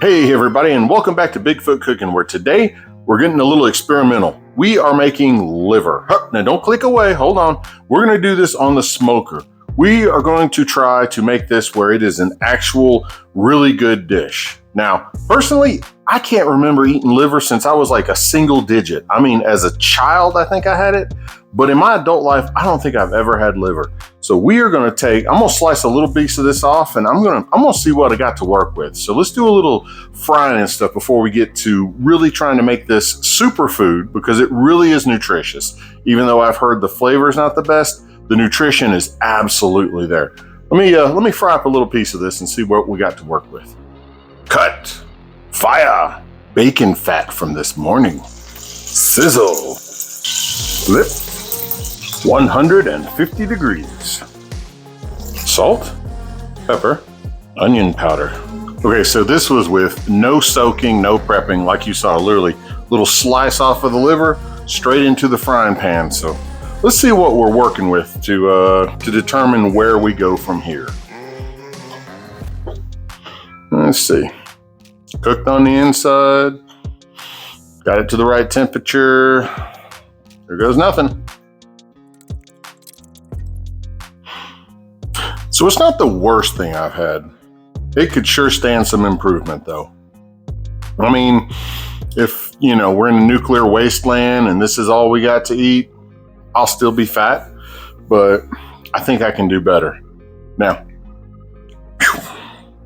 Hey everybody, and welcome back to Bigfoot Cooking, where today we're getting a little experimental. We are making liver. Now don't click away, hold on. We're gonna do this on the smoker. We are going to try to make this where it is an actual really good dish. Now, personally, I can't remember eating liver since I was like a single digit. I mean, as a child, I think I had it, but in my adult life, I don't think I've ever had liver. So we are gonna I'm gonna slice a little piece of this off and I'm gonna see what I got to work with. So let's do a little frying and stuff before we get to really trying to make this superfood, because it really is nutritious. Even though I've heard the flavor is not the best, the nutrition is absolutely there. Let me fry up a little piece of this and see what we got to work with. Cut, fire, bacon fat from this morning. Sizzle, flip, 150 degrees. Salt, pepper, onion powder. Okay, so this was with no soaking, no prepping, like you saw, literally little slice off of the liver, straight into the frying pan. So let's see what we're working with to determine where we go from here. Let's see. Cooked on the inside. Got it to the right temperature. There goes nothing. So it's not the worst thing I've had. It could sure stand some improvement though. I mean, if, we're in a nuclear wasteland and this is all we got to eat, I'll still be fat, but I think I can do better. Now,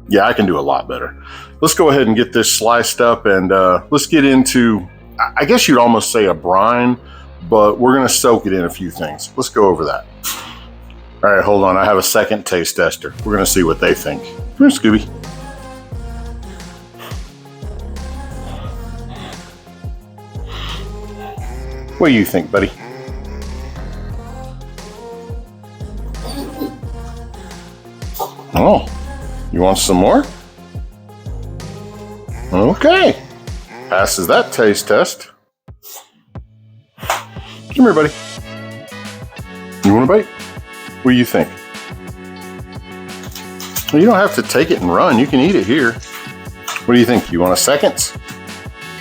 yeah, I can do a lot better. Let's go ahead and get this sliced up and let's get into, I guess you'd almost say a brine, but we're gonna soak it in a few things. Let's go over that. All right, hold on, I have a second taste tester. We're gonna see what they think. Come here, Scooby. What do you think, buddy? Oh, you want some more? Okay, passes that taste test. Come here, buddy. You want a bite? What do you think? Well, you don't have to take it and run. You can eat it here. What do you think? You want a seconds?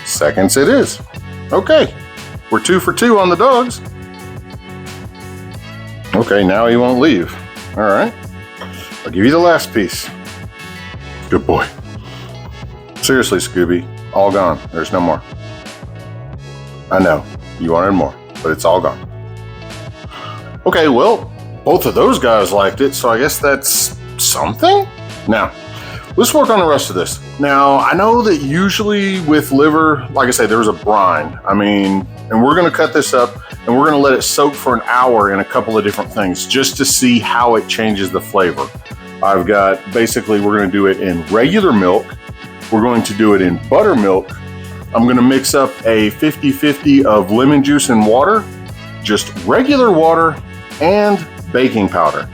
Seconds it is. Okay, we're 2 for 2 on the dogs. Okay, now he won't leave. All right, I'll give you the last piece. Good boy. Seriously, Scooby, all gone. There's no more. I know, you wanted more, but it's all gone. Okay, well, both of those guys liked it, so I guess that's something? Now, let's work on the rest of this. Now, I know that usually with liver, like I say, there's a brine. And we're gonna cut this up and we're gonna let it soak for an hour in a couple of different things just to see how it changes the flavor. I've got, basically, we're gonna do it in regular milk. We're going to do it in buttermilk. I'm gonna mix up a 50-50 of lemon juice and water, just regular water, and baking powder.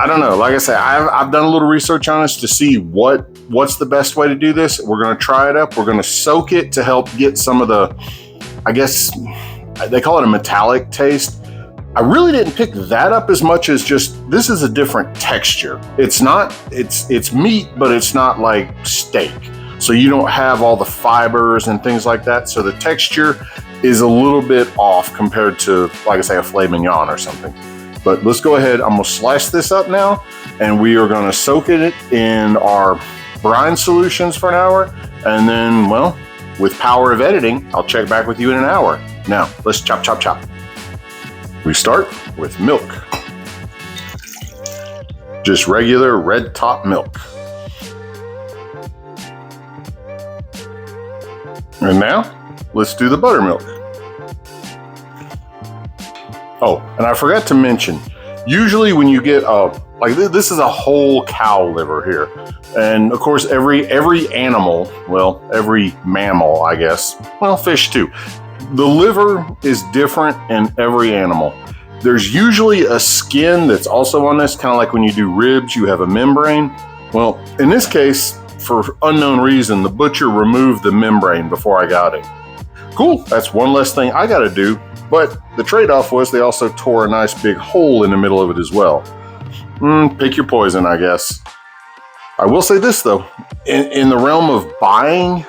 I don't know, like I say, I've done a little research on this to see what's the best way to do this. We're gonna try it up. We're gonna soak it to help get some of the, I guess, they call it a metallic taste. I really didn't pick that up as much as just, this is a different texture. It's meat, but it's not like steak. So you don't have all the fibers and things like that. So the texture is a little bit off compared to, like I say, a filet mignon or something. But let's go ahead, I'm gonna slice this up now, and we are gonna soak it in our brine solutions for an hour. And then, well, with power of editing, I'll check back with you in an hour. Now, let's chop, chop, chop. We start with milk. Just regular red top milk. And now, let's do the buttermilk. Oh, and I forgot to mention, usually when you get like this is a whole cow liver here. And of course, every animal, well, every mammal, I guess, well, fish too. The liver is different in every animal. There's usually a skin that's also on this, kind of like when you do ribs, you have a membrane. Well, in this case, for unknown reason, the butcher removed the membrane before I got it. Cool, that's one less thing I gotta do, but the trade-off was they also tore a nice big hole in the middle of it as well. Pick your poison, I guess. I will say this though, in the realm of buying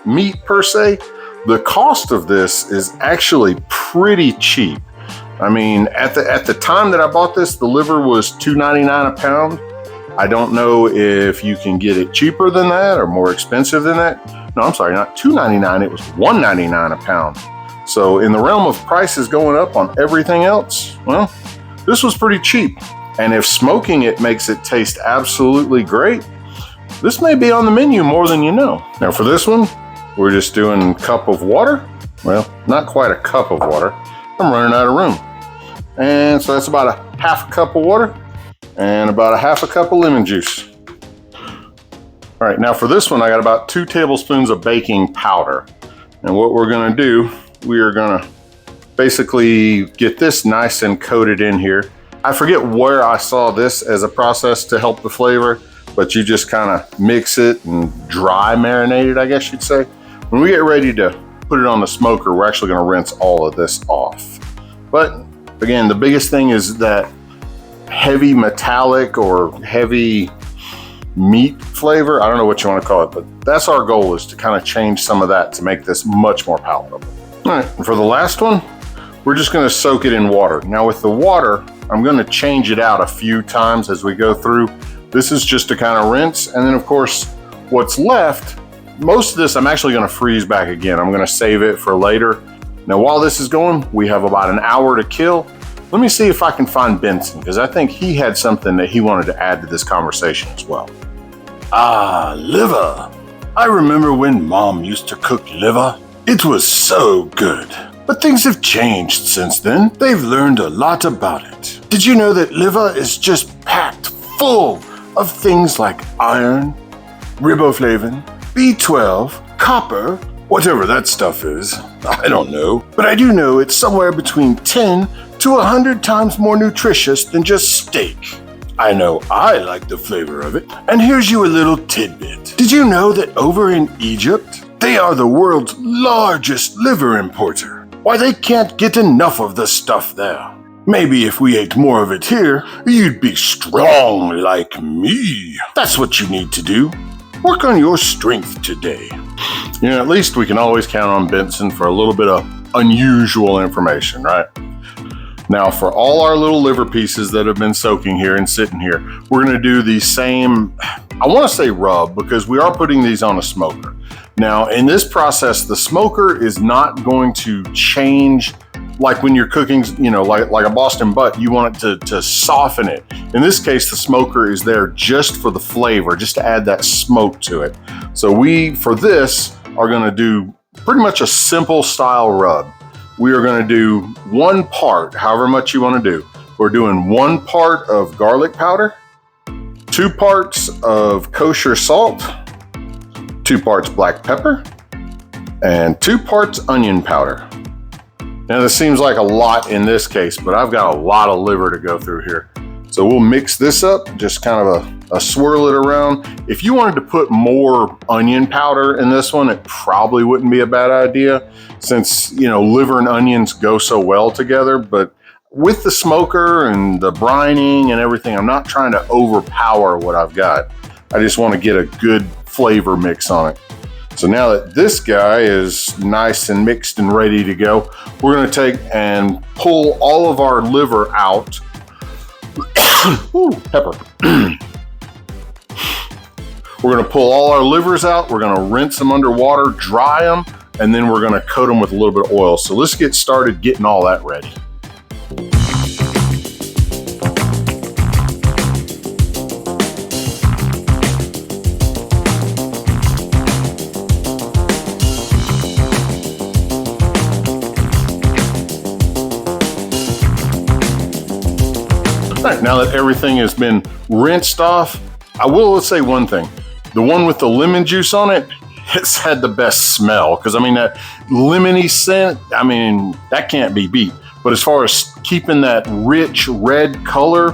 meat per se, the cost of this is actually pretty cheap. I mean, at the time that I bought this, the liver was $2.99 a pound. I don't know if you can get it cheaper than that or more expensive than that. No, I'm sorry, not $2.99, it was $1.99 a pound. So in the realm of prices going up on everything else, well, this was pretty cheap. And if smoking it makes it taste absolutely great, this may be on the menu more than you know. Now for this one, we're just doing a cup of water. Well, not quite a cup of water. I'm running out of room. And so that's about a half a cup of water and about a half a cup of lemon juice. All right, now for this one, I got about 2 tablespoons of baking powder. And what we're gonna do, we are gonna basically get this nice and coated in here. I forget where I saw this as a process to help the flavor, but you just kind of mix it and dry marinate it, I guess you'd say. When we get ready to put it on the smoker, we're actually gonna rinse all of this off. But again, the biggest thing is that heavy metallic or heavy meat flavor. I don't know what you want to call it, but that's our goal, is to kind of change some of that to make this much more palatable. All right, and for the last one, we're just gonna soak it in water. Now with the water, I'm gonna change it out a few times as we go through. This is just to kind of rinse. And then of course, what's left, most of this I'm actually gonna freeze back again. I'm gonna save it for later. Now while this is going, we have about an hour to kill. Let me see if I can find Benson, because I think he had something that he wanted to add to this conversation as well. Ah, liver. I remember when Mom used to cook liver. It was so good. But things have changed since then. They've learned a lot about it. Did you know that liver is just packed full of things like iron, riboflavin, B12, copper, whatever that stuff is? I don't know. But I do know it's somewhere between 10 to 100 times more nutritious than just steak. I know I like the flavor of it. And here's you a little tidbit. Did you know that over in Egypt, they are the world's largest liver importer? Why, they can't get enough of the stuff there. Maybe if we ate more of it here, you'd be strong like me. That's what you need to do. Work on your strength today. You know, at least we can always count on Benson for a little bit of unusual information, right? Now for all our little liver pieces that have been soaking here and sitting here, we're gonna do the same, I wanna say rub, because we are putting these on a smoker. Now in this process, the smoker is not going to change. Like when you're cooking, you know, like a Boston butt, you want it to soften it. In this case, the smoker is there just for the flavor, just to add that smoke to it. So we, for this, are gonna do pretty much a simple style rub. We are gonna do 1 part, however much you wanna do. We're doing 1 part of garlic powder, 2 parts of kosher salt, 2 parts black pepper, and 2 parts onion powder. Now this seems like a lot in this case, but I've got a lot of liver to go through here. So we'll mix this up, just kind of a swirl it around. If you wanted to put more onion powder in this one, it probably wouldn't be a bad idea, since, you know, liver and onions go so well together. But with the smoker and the brining and everything, I'm not trying to overpower what I've got. I just want to get a good flavor mix on it. So now that this guy is nice and mixed and ready to go, we're gonna take and pull all of our liver out. Ooh, pepper. We're gonna pull all our livers out, we're gonna rinse them underwater, dry them, and then we're gonna coat them with a little bit of oil. So let's get started getting all that ready. Right, now that everything has been rinsed off, I will say one thing. The one with the lemon juice on it, it's had the best smell, because I mean that lemony scent, I mean, that can't be beat. But as far as keeping that rich red color,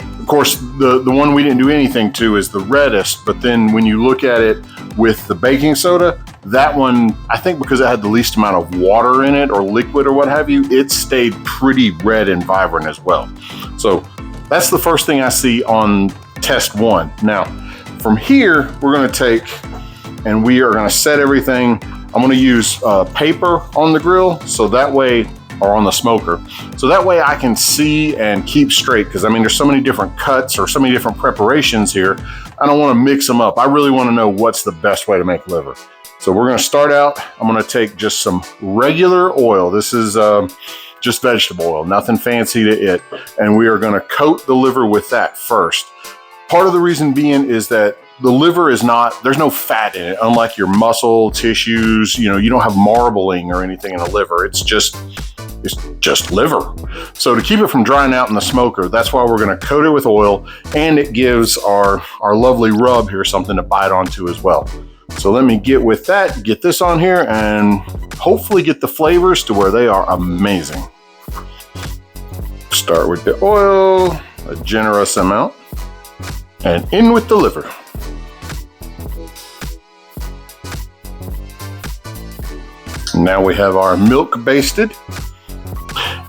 of course, the one we didn't do anything to is the reddest, but then when you look at it with the baking soda, that one, I think because it had the least amount of water in it or liquid or what have you, it stayed pretty red and vibrant as well. So that's the first thing I see on test 1. Now, from here, we're gonna take and we are gonna set everything. I'm gonna use paper on the grill so that way, or on the smoker, so that way I can see and keep straight, because I mean, there's so many different cuts or so many different preparations here. I don't wanna mix them up. I really wanna know what's the best way to make liver. So we're gonna start out, I'm gonna take just some regular oil. This is just vegetable oil, nothing fancy to it. And we are gonna coat the liver with that first. Part of the reason being is that the liver is not, there's no fat in it, unlike your muscle tissues. You know, you don't have marbling or anything in the liver. It's just liver. So to keep it from drying out in the smoker, that's why we're gonna coat it with oil, and it gives our lovely rub here something to bite onto as well. So let me get with that, get this on here, and hopefully get the flavors to where they are amazing. Start with the oil, a generous amount, and in with the liver. Now we have our milk basted.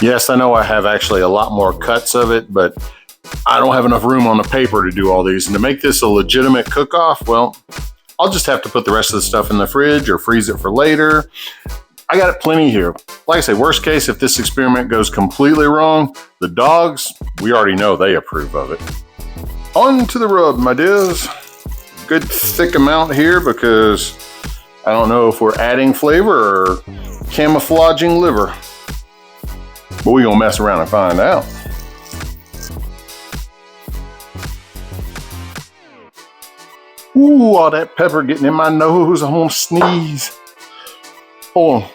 Yes, I know I have actually a lot more cuts of it, but I don't have enough room on the paper to do all these. And to make this a legitimate cook-off, well, I'll just have to put the rest of the stuff in the fridge or freeze it for later. I got it plenty here. Like I say, worst case, if this experiment goes completely wrong, the dogs, we already know they approve of it. On to the rub, my dears. Good thick amount here because I don't know if we're adding flavor or camouflaging liver. But we're gonna mess around and find out. Ooh, all that pepper getting in my nose. I'm gonna sneeze. Hold on.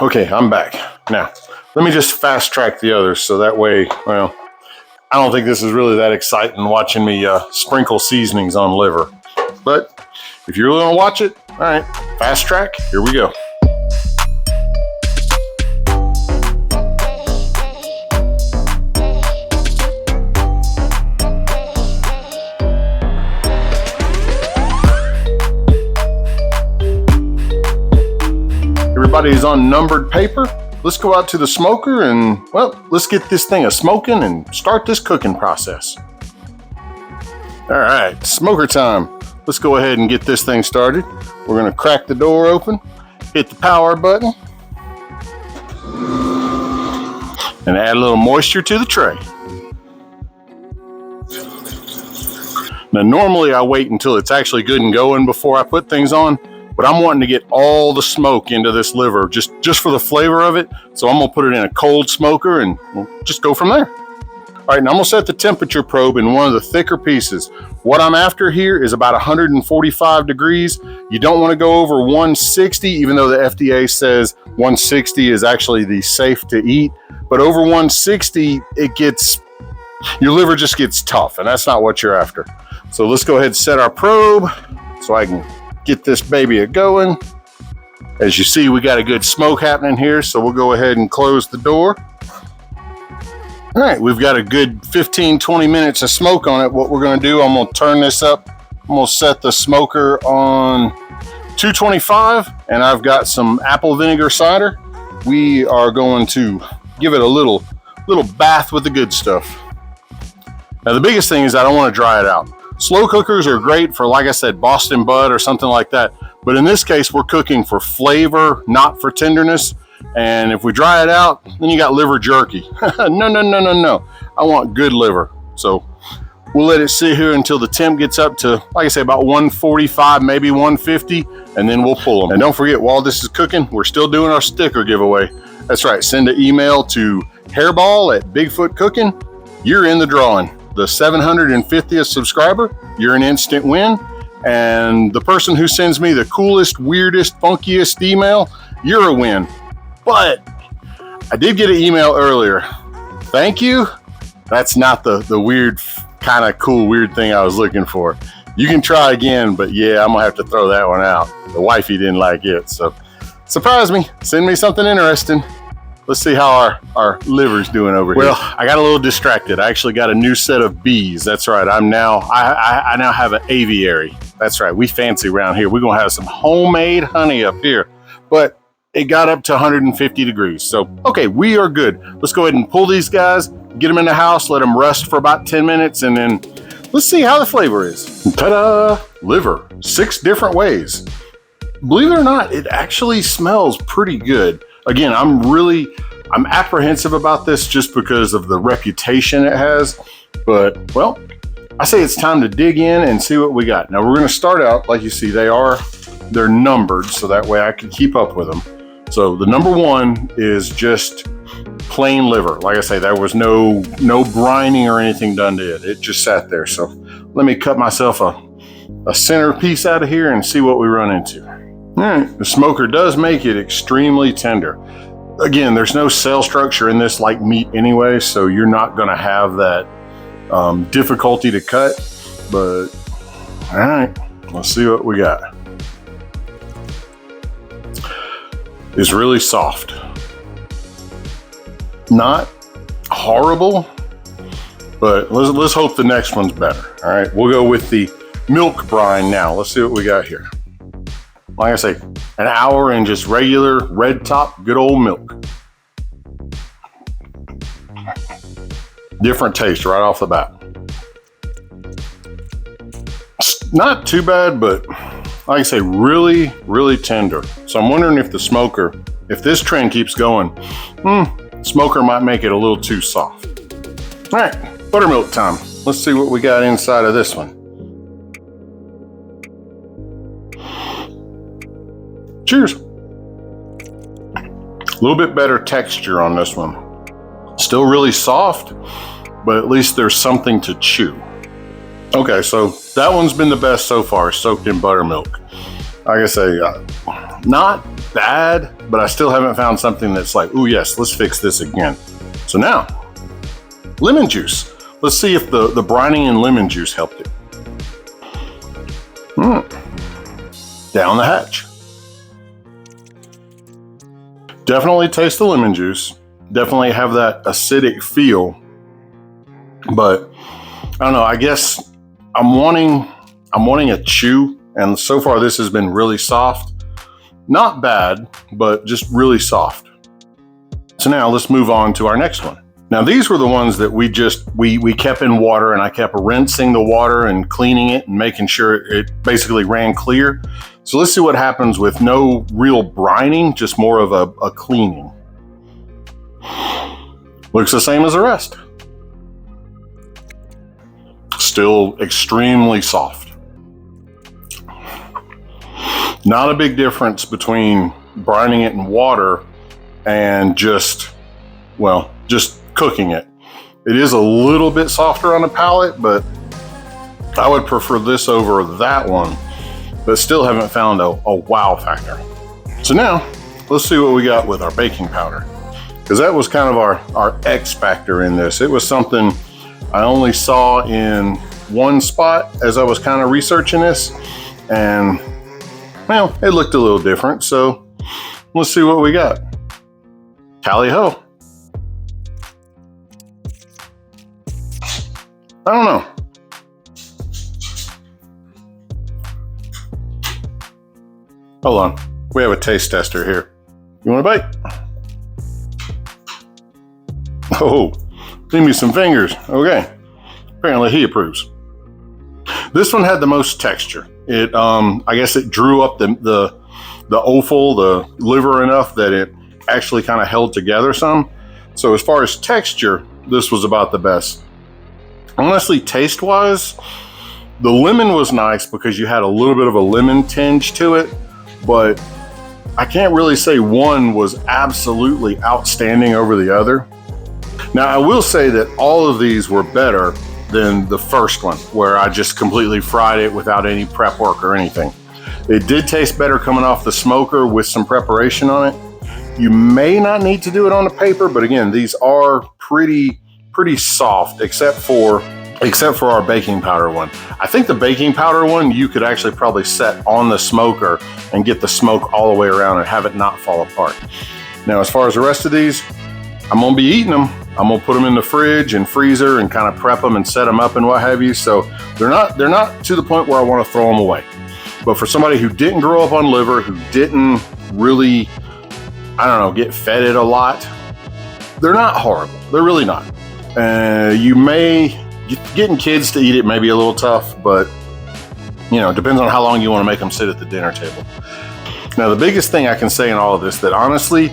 Okay, I'm back. Now, let me just fast track the others so that way, well, I don't think this is really that exciting watching me sprinkle seasonings on liver. But if you're really gonna watch it, all right, fast track, here we go. Everybody's on numbered paper. Let's go out to the smoker and, well, let's get this thing a smoking and start this cooking process. All right, smoker time. Let's go ahead and get this thing started. We're gonna crack the door open, hit the power button, and add a little moisture to the tray. Now, normally I wait until it's actually good and going before I put things on, but I'm wanting to get all the smoke into this liver just for the flavor of it. So I'm gonna put it in a cold smoker and we'll just go from there. All right, now I'm gonna set the temperature probe in one of the thicker pieces. What I'm after here is about 145 degrees. You don't wanna go over 160, even though the FDA says 160 is actually the safe to eat. But over 160, your liver just gets tough, and that's not what you're after. So let's go ahead and set our probe so I can get this baby a-going. As you see, we got a good smoke happening here, so we'll go ahead and close the door. All right, we've got a good 15, 20 minutes of smoke on it. What we're gonna do, I'm gonna turn this up. I'm gonna set the smoker on 225, and I've got some apple vinegar cider. We are going to give it a little bath with the good stuff. Now, the biggest thing is I don't wanna dry it out. Slow cookers are great for, like I said, Boston Butt or something like that. But in this case, we're cooking for flavor, not for tenderness. And if we dry it out, then you got liver jerky. No. I want good liver. So we'll let it sit here until the temp gets up to, like I say, about 145, maybe 150, and then we'll pull them. And don't forget, while this is cooking, we're still doing our sticker giveaway. That's right, send an email to hairball@Bigfoot Cooking. You're in the drawing. The 750th subscriber, you're an instant win. And the person who sends me the coolest, weirdest, funkiest email, you're a win. But I did get an email earlier. Thank you. That's not the weird, kind of cool, weird thing I was looking for. You can try again, but yeah, I'm gonna have to throw that one out. The wifey didn't like it, so surprise me. Send me something interesting. Let's see how our liver's doing over here. Well, I got a little distracted. I actually got a new set of bees. That's right. I now have an aviary. That's right. We fancy around here. We're gonna have some homemade honey up here. But it got up to 150 degrees. So, okay, we are good. Let's go ahead and pull these guys, get them in the house, let them rest for about 10 minutes, and then Let's see how the flavor is. Ta-da! Liver, 6 different ways. Believe it or not, it actually smells pretty good. Again, I'm apprehensive about this just because of the reputation it has. But, well, I say it's time to dig in and see what we got. Now, we're going to start out, like you see, they're numbered, so that way I can keep up with them. So the number 1 is just plain liver. Like I say, there was no brining or anything done to it. It just sat there. So let me cut myself a center piece out of here and see what we run into. All right, the smoker does make it extremely tender. Again, there's no cell structure in this like meat anyway, so you're not going to have that difficulty to cut. But all right, let's see what we got. It's really soft. Not horrible, but let's hope the next one's better. All right, we'll go with the milk brine now. Let's see what we got here. Like I say, an hour in just regular red top, good old milk. Different taste right off the bat. It's not too bad, but like I say, really, really tender. So I'm wondering if the smoker, if this trend keeps going, smoker might make it a little too soft. All right, buttermilk time. Let's see what we got inside of this one. Cheers. A little bit better texture on this one. Still really soft, but at least there's something to chew. Okay, so that one's been the best so far, soaked in buttermilk. Like I say, not bad, but I still haven't found something that's like, ooh, yes, let's fix this again. So now, lemon juice. Let's see if the brining and lemon juice helped it. Down the hatch. Definitely taste the lemon juice. Definitely have that acidic feel. But I don't know, I guess I'm wanting a chew, and so far this has been really soft. Not bad, but just really soft. So now let's move on to our next one. Now these were the ones that we kept in water, and I kept rinsing the water and cleaning it and making sure it basically ran clear. So let's see what happens with no real brining, just more of a cleaning. Looks the same as the rest. Still extremely soft. Not a big difference between brining it in water and just cooking it. It is a little bit softer on the palate, but I would prefer this over that one, but still haven't found a wow factor. So now let's see what we got with our baking powder, because that was kind of our X factor in this. It was something I only saw in one spot as I was kind of researching this, and well, it looked a little different. So let's see what we got. Tally ho. I don't know. Hold on. We have a taste tester here. You want a bite? Oh, leave me some fingers. Okay. Apparently he approves. This one had the most texture. It, I guess it drew up the offal, the liver enough that it actually kind of held together some. So as far as texture, this was about the best. Honestly, taste-wise, the lemon was nice because you had a little bit of a lemon tinge to it, but I can't really say one was absolutely outstanding over the other. Now, I will say that all of these were better than the first one, where I just completely fried it without any prep work or anything. It did taste better coming off the smoker with some preparation on it. You may not need to do it on the paper, but again, these are pretty soft, except for our baking powder one. I think the baking powder one, you could actually probably set on the smoker and get the smoke all the way around and have it not fall apart. Now, as far as the rest of these, I'm gonna be eating them. I'm gonna put them in the fridge and freezer and kind of prep them and set them up and what have you. So they're not to the point where I want to throw them away. But for somebody who didn't grow up on liver, who didn't really, I don't know, get fed it a lot, they're not horrible. They're really not. You may Getting kids to eat it may be a little tough, but you know, it depends on how long you want to make them sit at the dinner table. Now, the biggest thing I can say in all of this, that honestly,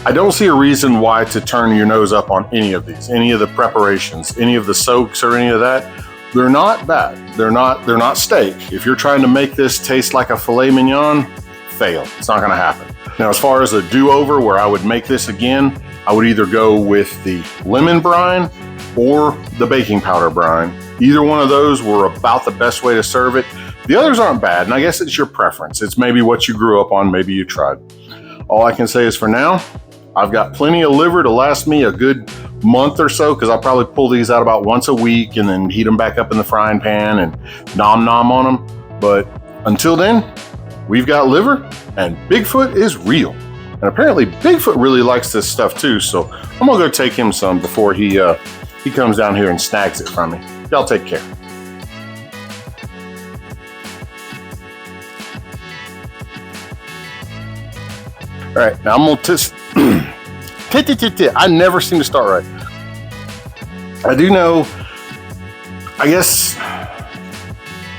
I don't see a reason why to turn your nose up on any of these, any of the preparations, any of the soaks or any of that. They're not bad. They're not steak. If you're trying to make this taste like a filet mignon, fail. It's not gonna happen. Now, as far as a do-over where I would make this again, I would either go with the lemon brine or the baking powder brine. Either one of those were about the best way to serve it. The others aren't bad, and I guess it's your preference. It's maybe what you grew up on, maybe you tried. All I can say is for now, I've got plenty of liver to last me a good month or so, because I'll probably pull these out about once a week and then heat them back up in the frying pan and nom on them. But until then, we've got liver, and Bigfoot is real. And apparently Bigfoot really likes this stuff too, so I'm gonna go take him some before he comes down here and snags it from me. Y'all take care. All right, now I'm gonna test. I never seem to start right. I do know, I guess,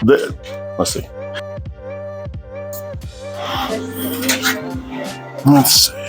let's see. Let's see.